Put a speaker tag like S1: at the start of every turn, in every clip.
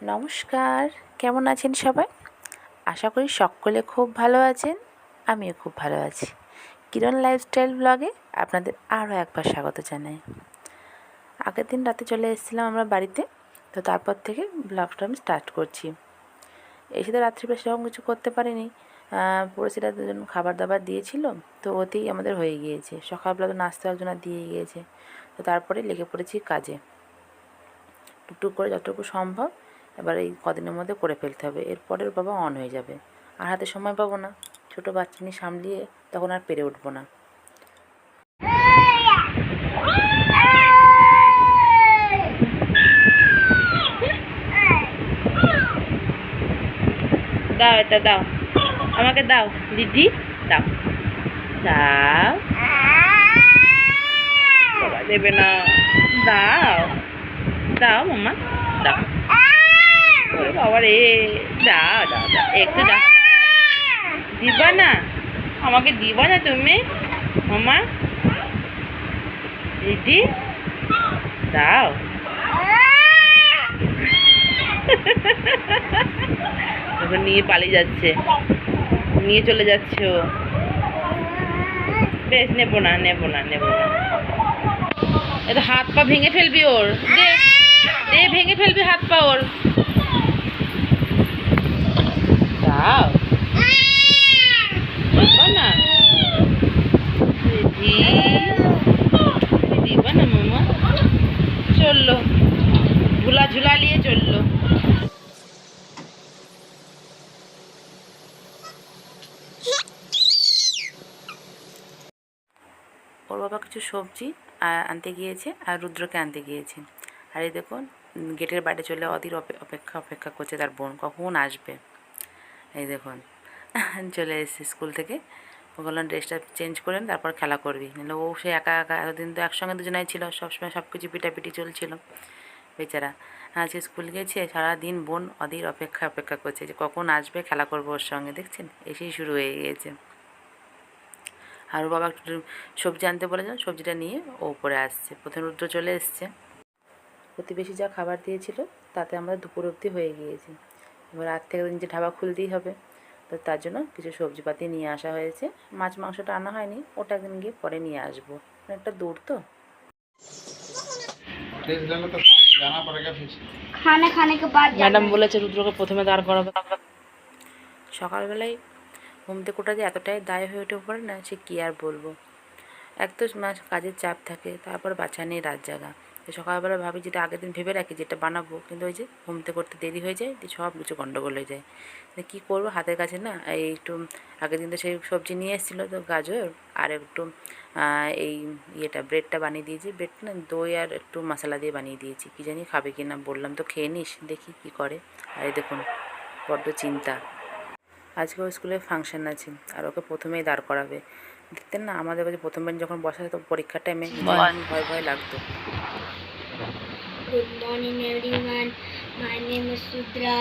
S1: নমস্কার, কেমন আছেন সবাই? আশা করি সকলে খুব ভালো আছেন। আমিও খুব ভালো আছি। কিরণ লাইফস্টাইল ব্লগে আপনাদের আরও একবার স্বাগত জানাই। আগের দিন রাতে চলে এসেছিলাম আমরা বাড়িতে, তো তারপর থেকে ব্লগটা আমি স্টার্ট করছি। এসে তো রাত্রিবেলা সেরকম কিছু করতে পারিনি। পড়েছিলা দুজন খাবার দাবার দিয়েছিল, তো ওতেই আমাদের হয়ে গিয়েছে। সকালবেলা তো নাস্তা একজন দিয়ে গিয়েছে, তো তারপরে লেগে পড়েছি কাজে। টুকটুক করে যতটুকু সম্ভব এবার এই কদিনের মধ্যে করে ফেলতে হবে, এরপরের বাবা অন হয়ে যাবে। আর হাতে সময় পাবো না, ছোটো বাচ্চা নিয়ে সামলিয়ে তখন আর পেরে উঠবো না। দাও, এটা দাও, আমাকে দাও দিদি, দাও দাও, বাবা দেবে না, দাও দাও মামা, দাও। ওরে বাবা রে, দাও দাও দাও, একটু দাও। দিবা না, আমাকে দিবা না তুমি মামা? দিদি দাও। এখন নিয়ে পালিয়ে যাচ্ছে, নিয়ে চলে যাচ্ছে ও। বেশ, নেবো না নেবো না নেবো না। এটা হাত পা ভেঙে ফেলবি ওর, দে দে, ভেঙে ফেলবি হাত পা ওর। দাও, দিবা না দিদি, দিবা না মামা? চললো, ঝুলা ঝুলা নিয়ে চললো। ওর বাবা কিছু সবজি আনতে গিয়েছে আর রুদ্রকে আনতে গিয়েছে। আর এই দেখুন, গেটের বাইরে চলে অধীর অপেক্ষা করছে তার বোন কখন আসবে। এই দেখুন চলে এসেছে স্কুল থেকে। ও বললাম ড্রেসটা চেঞ্জ করে তারপর খেলা করবি, নাহলে ও সে একা একা, এতদিন তো একসঙ্গে দুজনাই ছিল, সবসময় সব কিছু পিটাপিটি চলছিল বেচারা। আজকে স্কুল গেছে, সারাদিন বোন অধীর অপেক্ষা করছে যে কখন আসবে, খেলা করবো ওর সঙ্গে। দেখছেন, এসেই শুরু হয়ে গিয়েছে। আর ওর বাবা একটু সবজি আনতে বলেছিলাম, সবজিটা নিয়ে ও উপরে আসছে। প্রথমে রুদ্র চলে এসছে। প্রতিবেশী যা খাবার দিয়েছিল তাতে আমরা দুপুর অবধি হয়ে গিয়েছি। এবার রাত থেকে নিজে ঢাবা খুলতেই হবে, তো তার জন্য কিছু সবজিপাতি নিয়ে আসা হয়েছে। মাছ মাংসটা আনা হয়নি, ওটা একদিন গিয়ে পরে নিয়ে আসবো, একটা দূর তো। ম্যাডাম বলেছে রুদ্রকে প্রথমে দাঁড় করাবে। সকালবেলায় ঘুম থেকে ওঠা যে এতটাই দায় হয়ে উঠে পড়ে না, সে কী আর বলবো। এক তো কাজের চাপ থাকে, তারপর বাচ্চা নিয়ে রাত জাগা। তো সকালবেলা ভাবি যেটা আগের দিন ভেবে রাখি যেটা বানাবো, কিন্তু ওই যে ঘুমতে করতে দেরি হয়ে যায়, দিয়ে সব কিছু গন্ডগোল হয়ে যায়। কী করবো, হাতের কাছে না এই একটু আগের দিন তো সেই সবজি নিয়ে এসেছিলো, তো গাজর আর একটু এই ব্রেডটা বানিয়ে দিয়েছি। ব্রেড না, দই আর একটু মশলা দিয়ে বানিয়ে দিয়েছি। কী জানি খাবে কি না, বললাম তো খেয়ে নিস, দেখি কী করে। আর এই দেখুন, বড্ড চিন্তা। আজকে ওর স্কুলে ফাংশন আছে, আর ওকে প্রথমেই দাঁড় করাবে। দেখতেন না, আমাদের কাছে প্রথমবার যখন বসা হতো পরীক্ষার টাইমে, ভয় ভয় লাগতো।
S2: Good morning everyone. My name is Sudra.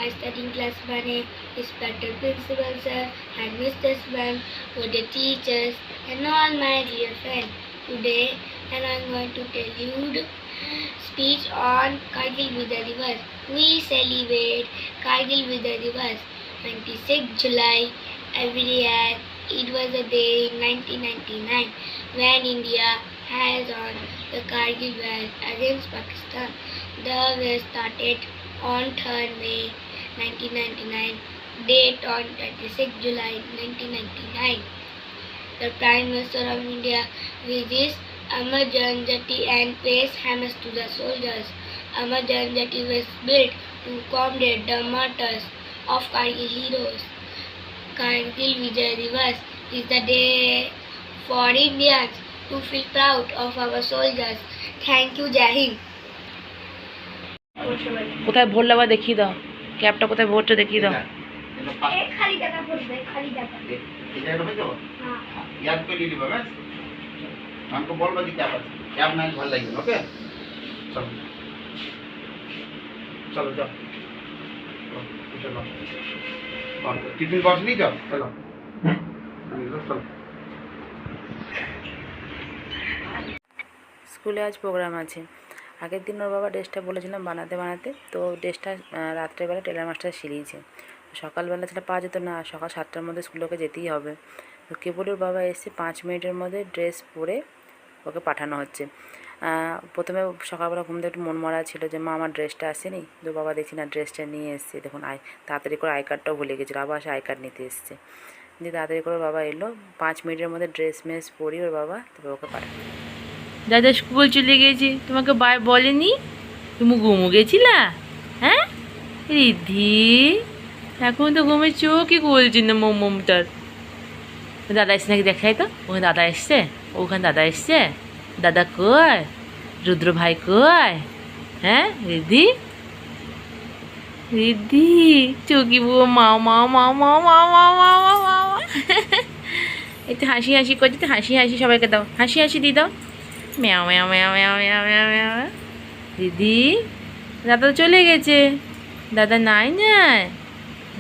S2: I study in class 1A. Respected principal sir and Mrs. Ma'am, for the teachers and all my dear friends. Today, and I'm going to tell you the speech on Kargil Vijay Diwas. We celebrate Kargil Vijay Diwas 26 July every year. It was a day in 1999 when India has on the Kargil war against Pakistan. The war started on 3rd May 1999, date on 26 July 1999. The Prime Minister of India visits Amar Janjati and pays homage to the soldiers. Amar Janjati was built to commemorate the martyrs of Kargil heroes. Kargil Vijay Diwas is the day for Indians to feel proud of our soldiers. Thank you, Jai Hind.
S1: কোথায় ভরলে আবার দেখিয়ে দাও, ক্যাবটা কোথায় ভরছে দেখিয়ে দাও।
S2: खाली जगह भर दे, खाली जगह।
S3: इधर हो जाओ।
S2: हां।
S3: याद कर लीजिए बाबा। हमको बोल बजे क्या बात? क्या मैच ভাল লাগে, ओके? चलो। चलो जाओ। चलो। और टिफिन बॉक्स नहीं जाओ, चलो। चलो।
S1: স্কুলে আজ প্রোগ্রাম আছে, আগের দিন ওর বাবা ড্রেসটা বলেছিলাম বানাতে, তো ড্রেসটা রাত্রেবেলা টেলার মাস্টার সিলিয়েছে। সকালবেলা সেটা পাওয়া যেত না, সকাল 7টার মধ্যে স্কুলে যেতেই হবে। তো কেবল ওর বাবা এসে 5 মিনিটের মধ্যে ড্রেস পরে ওকে পাঠানো হচ্ছে। প্রথমে সকালবেলা ঘুম থেকে একটু মন মরা ছিল যে মা আমার ড্রেসটা আসেনি, তো বাবা দেখছি না ড্রেসটা নিয়ে এসছে। দেখুন তাড়াতাড়ি করে আই কার্ডটাও ভুলে গেছিলো, আবার সে আই কার্ড নিতে এসছে। দিয়ে তাড়াতাড়ি করে বাবা এলো, 5 মিনিটের মধ্যে ড্রেস পরিয়ে ওর বাবা তারপর ওকে পাঠালো।
S4: দাদা স্কুল চলে গেছে, তোমাকে বাই বলেনি? তুমি ঘুমো গেছিলা? হ্যাঁ রিদ্ধি, এখন তো ঘুমের চোখই খুলছি না মমটার। দাদা এসছে নাকি দেখাই তো, ওখানে দাদা এসছে, ওখানে দাদা এসছে। দাদা কই? রুদ্র ভাই কই? হ্যাঁ রিদ্ধি, রিদ্ধি চৌকি বুয়ো মাও মাও মাও মাও মাও মাও মাও মাও মাও। একটু হাসি হাসি করছি, তো হাসি হাসি সবাইকে দাও, হাসি হাসি দিয়ে দাও। ম্যাও ম্যাও ম্যাও ম্যাও ম্যাও ম্যাও ম্যাও। দিদি দাদা তো চলে গেছে, দাদা নাই নাই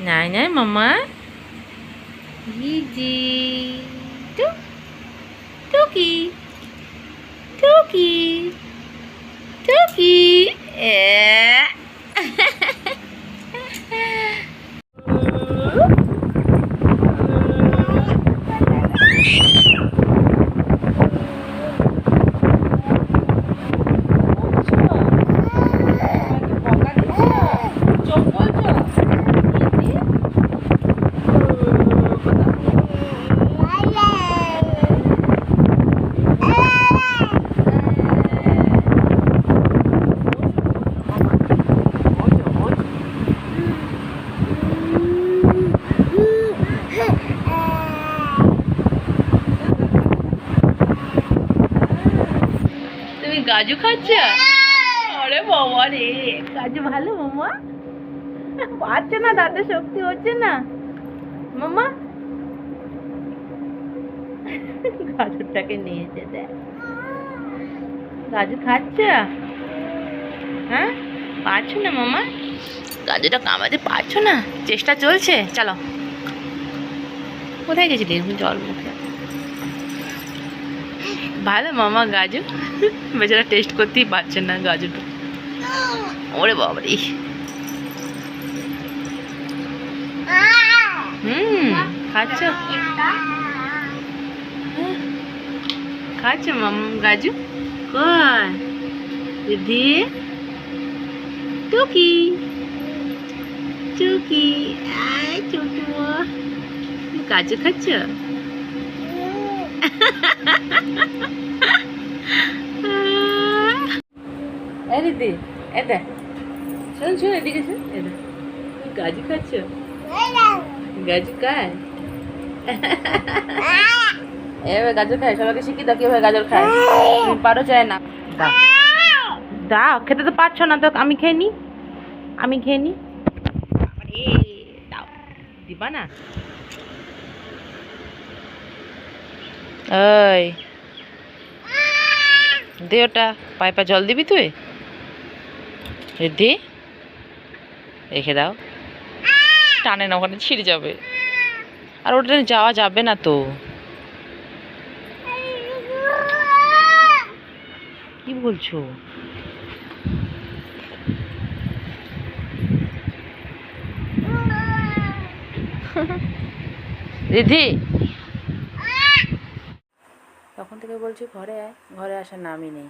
S4: নাই নাই মামা। দিদি টুকি টুকি টুকি এ তুমি গাজু খাচ্ছ? আরে বাবা রে, গাজু ভালো মামা? পারছে না, দাঁতে শক্তি হচ্ছে না মামা। গাজরটাকে নিয়েছে দেখ, গাজর খাচ্ছ? হ্যাঁ পারছো না মামা, গাজরটা কামাতে পারছো না, চেষ্টা চলছে। চলো, কোথায় গেছিলি জল মুখে? ভালো মামা গাজু, বেচারা টেস্ট করতেই পারছে না গাজরটা। ওরে বাবারে, খাচ্ছ? খাচ্ছ মাম গাজু? কই দিদি? টুকি টুকি আয় টুকি, গাজর খাচ্ছ? এই দিদি এটা শোন শোন, এদিকে শোন, এটা তুমি গাজু খাচ্ছ? গাজু খায়? এবার গাজর খায়, সবাইকে শিখিয়ে দাও কিভাবে গাজর খায়। তুমি পারো চায় না? দাও দাও, খেতে তো পারছো না তো, আমি খেয়ে নি, আমি খেয়ে নি। দাও, দিবা না? ওই দে ওটা, পাইপা জল দিবি তুই? রিদ্ধি রেখে দাও, টানে না, ওখানে ছিঁড়ে যাবে, আর ওটা যাওয়া যাবে না তো। কি বলছো? রিদ্ধি
S1: তখন থেকে বলছি ঘরে আয়, ঘরে আসার নামই নেই।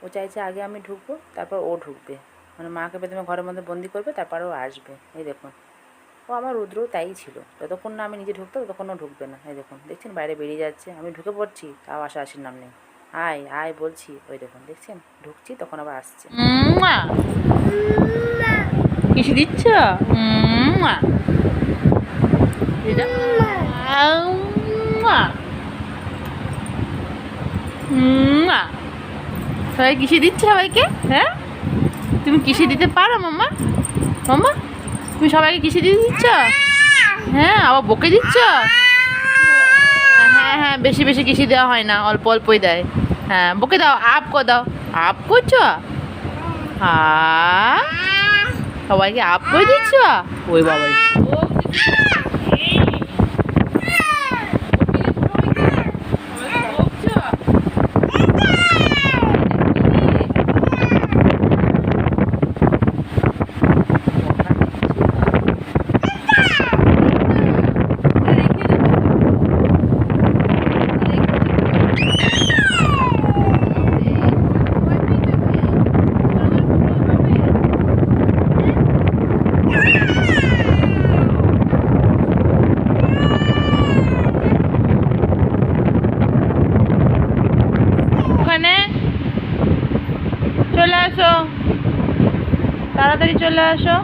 S1: ও চাইছে আগে আমি ঢুকবো, তারপর ও ঢুকবে, মানে মাকে প্রথমে ঘরের মধ্যে বন্দি করবে, তারপর ও আসবে। এই দেখুন, ও আমার রুদ্রও তাই ছিল, যতক্ষণ না আমি নিজে ঢুকতো ততক্ষণ ও ঢুকবে না। এই দেখুন, দেখছেন বাইরে বেরিয়ে যাচ্ছে, আমি ঢুকে পড়ছি, তাও আসার নাম নেই। আয় আয় বলছি, ওই দেখুন দেখছেন, ঢুকছি তখন আবার আসছে।
S4: কিছু দিচ্ছ? সবাই কিসে দিচ্ছে সবাইকে? হ্যাঁ তুমি কিসে দিতে পারো মামা? মামা তুমি সবাইকে কিসে দিয়ে দিচ্ছ? হ্যাঁ আবার বকে দিচ্ছ? হ্যাঁ হ্যাঁ, বেশি বেশি কিসে দেওয়া হয় না, অল্প অল্পই দেয়। হ্যাঁ বকে দাও, আপ কো দাও। আপ করছো? সবাইকে আপ করে দিচ্ছ? ওই বাবা, তাড়াতাড়ি চলে আসো,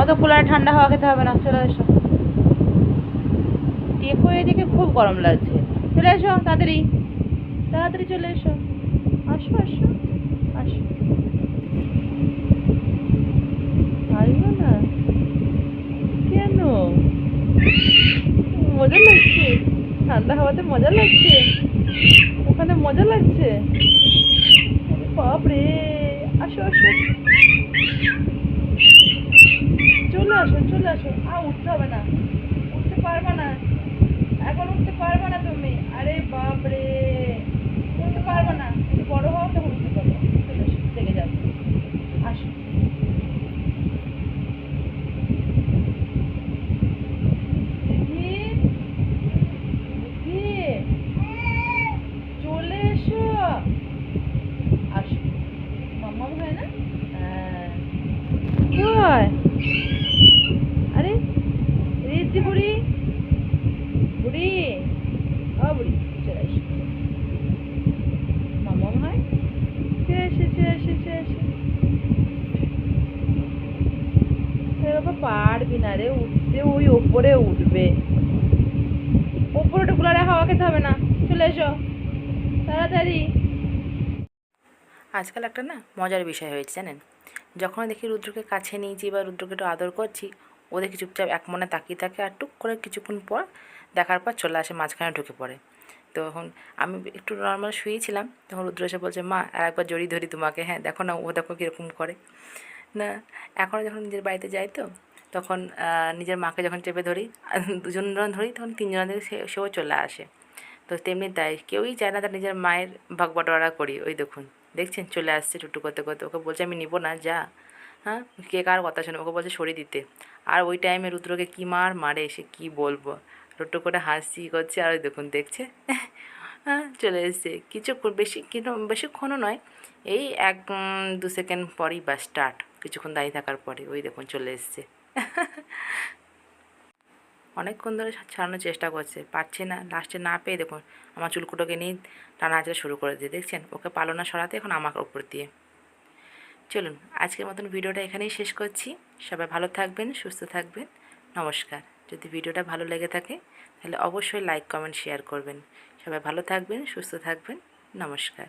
S4: অত কুলারে ঠান্ডা হাওয়া খেতে হবে না, চলে এসো। টেকো, এদিকে খুব গরম লাগছে, চলে এসো তাড়াতাড়ি, তাড়াতাড়ি চলে এসো, আসো আসো আসো। আসবো না কেন? মজা লাগছে, ঠান্ডা হাওয়াতে মজা লাগছে, ওখানে মজা লাগছে। ওরে বাপরে, আসো আসো, চলে আসো চলে আসো। উঠতে হবে না, উঠতে পারবে না, এখন উঠতে পারবে না তুমি। আরে বাপরে, উঠতে পারবে না, একটু বড় হও তখন উঠতে পারবে। চলে এসো, থেকে যাবে, আসো। দিদি, দিদি, চলে এসো, আসো। মাম্মা হয় না? হ্যাঁ, কই? আরে রিদ্ধি বুড়ি, বুড়ি, ও বুড়ি, চলে এসো। মাম্মা হয়, চলে এসে চলে এসে চলে এসে। বাবা পারবি না রে উঠতে, ওই ওপরে উঠবে, ওপরে উঠে কুলারে হাওয়া খেতে হবে না, চলে এসো তাড়াতাড়ি।
S1: আজকাল একটা না মজার বিষয় হয়েছে জানেন, যখন দেখি রুদ্রকে কাছে নিয়েছি বা রুদ্রকে একটু আদর করছি, ও দেখি চুপচাপ এক মনে তাকিয়ে থাকে, আর টুক করে কিছুক্ষণ পর দেখার পর চলে আসে, মাঝখানে ঢুকে পড়ে। তখন আমি একটু নর্মাল শুয়েছিলাম, তখন রুদ্র এসে বলছে, মা আর একবার জড়িয়ে ধরি তোমাকে, হ্যাঁ দেখো না ও দেখো কীরকম করে না। এখন যখন নিজের বাড়িতে যাই তো তখন নিজের মাকে যখন চেপে ধরি, দুজন ধরি, তখন তিনজন থেকে সেও চলে আসে। তো তেমনি তাই, কেউই চায় না তার নিজের মায়ের ভাগ বাটোয়ারা করি। ওই দেখুন, দেখছেন চলে আসছে টুটু করতে করতে, ওকে বলছে আমি নিব না, যা। হ্যাঁ, কে কার কথা শোনে, ওকে বলছে সরিয়ে দিতে। আর ওই টাইমে রুদ্রকে কী মারে সে কী বলবো, টুটু করে হাসি করছে, আর ওই দেখুন দেখছে। হ্যাঁ, চলে এসছে, কিছুক্ষণ বেশিক্ষণও নয়, এই 1-2 সেকেন্ড পরই বা স্টার্ট, কিছুক্ষণ দাঁড়িয়ে থাকার পরে ওই দেখুন চলে এসছে। অনেকক্ষণ ধরে ছাড়ানোর চেষ্টা করছে, পারছে না, লাস্টে না পেয়ে দেখুন আমার চুলকুটোকে নিয়ে টানাহাঁচড়া শুরু করে দিয়ে, দেখছেন ওকে পালনা সরাতে এখন আমার ওপর দিয়ে। চলুন আজকের মতন ভিডিওটা এখানেই শেষ করছি। সবাই ভালো থাকবেন, সুস্থ থাকবেন, নমস্কার। যদি ভিডিওটা ভালো লেগে থাকে তাহলে অবশ্যই লাইক কমেন্ট শেয়ার করবেন। সবাই ভালো থাকবেন, সুস্থ থাকবেন, নমস্কার।